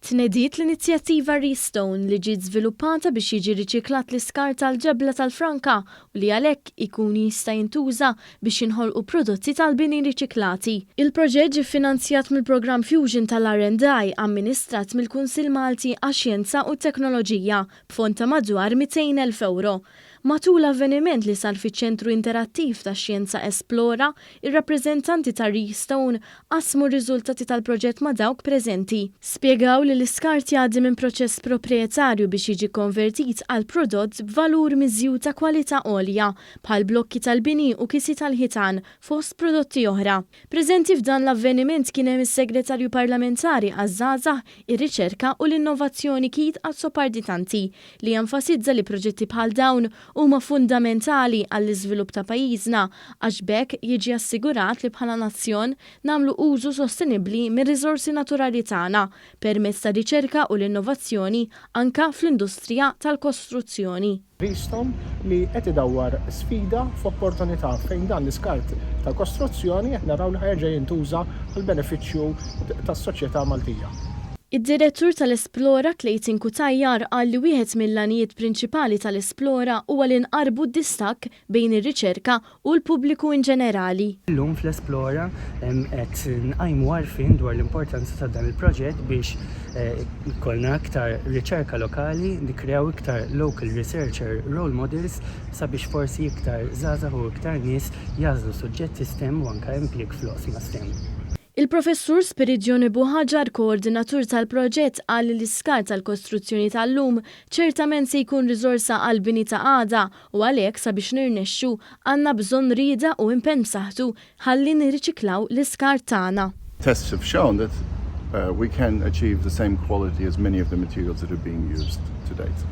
Tnediet l-inizjattiva Restone li ġiet żviluppata biex jiġi riċiklat l-iskar tal-ġebla tal-Franka u li għalhekk ikun jista' jintuża biex jinħolqu prodotti tal-bini riċiklati. Il-proġett ġie finanzjat mill-programm Fusion tal-R&I amministrat mill-Kunsill Malti għax-Xjenza u t-Teknoloġija b'fond ta' madwar 200,000 euro. Matul l-avveniment li sar fiċ-Ċentru Interattiv tax-Xjenza Esplora, ir-rappreżentanti ta' Restone qasmu r-riżultati tal-proġett ma' dawk preżenti. Spjegaw li l-iskart jgħaddi minn proċess proprjetarju biex jiġi konvertit għal prodott b'valur miżjud ta' kwalità għolja bħal blokki tal-bini u kisi tal-ħitan fost prodotti oħra. Preżenti f'dan l-avveniment kien hemm is-Segretarju Parlamentari għaż-żgħażagħ, ir-riċerka u l-innovazzjoni Kit Azzoparditanti li jenfasizza li proġetti bħal dawn huma fundamentali għall-iżvilupp ta' pajjiżna għax bekk jiġi assigurat li bħala nazzjon nagħmlu użu sostenibbli mir-riżorsi naturali tagħna permezz ta' riċerka u l-innovazzjoni anka fl-industrija tal-kostruzzjoni. Restone li qed idawwar sfida f'opportunità fejn dan l-iskart tal-kostruzzjoni qed naraw li ħerġa' jintuża għall-benefiċċju tas-soċjetà Maltija. Id-direttur tal-Esplora Clayton Kutajjar qal li wieħed mill-għanijiet prinċipali tal-Esplora huwa li nqarbu d-distakk bejn ir-riċerka u l-pubbliku in ġenerali. Illum fl-Esplora qed nqajmu għarfien dwar l-importanza ta' dan il-proġett biex ikollna aktar riċerka lokali, nikkreaw iktar local researcher role models sabiex forsi iktar żgħażagħ u iktar nies jażlu suġġetti STEM u anke impjieg fl-oqsma STEM. Il-professur Spiridione Buħaġar, koordinatur tal-proġett, qal li l-iskar tal-kostruzzjoni tal-lum ċertament se jkun riżorsa għal bini ta' għada u għalhekk sabiex nirnexxu għandna bżonn rieda u impenn b'saħħtu ħalli nirriċiklaw l-iskar tagħna. Tests have shown that we can achieve the same quality as many of the materials that are being used to date.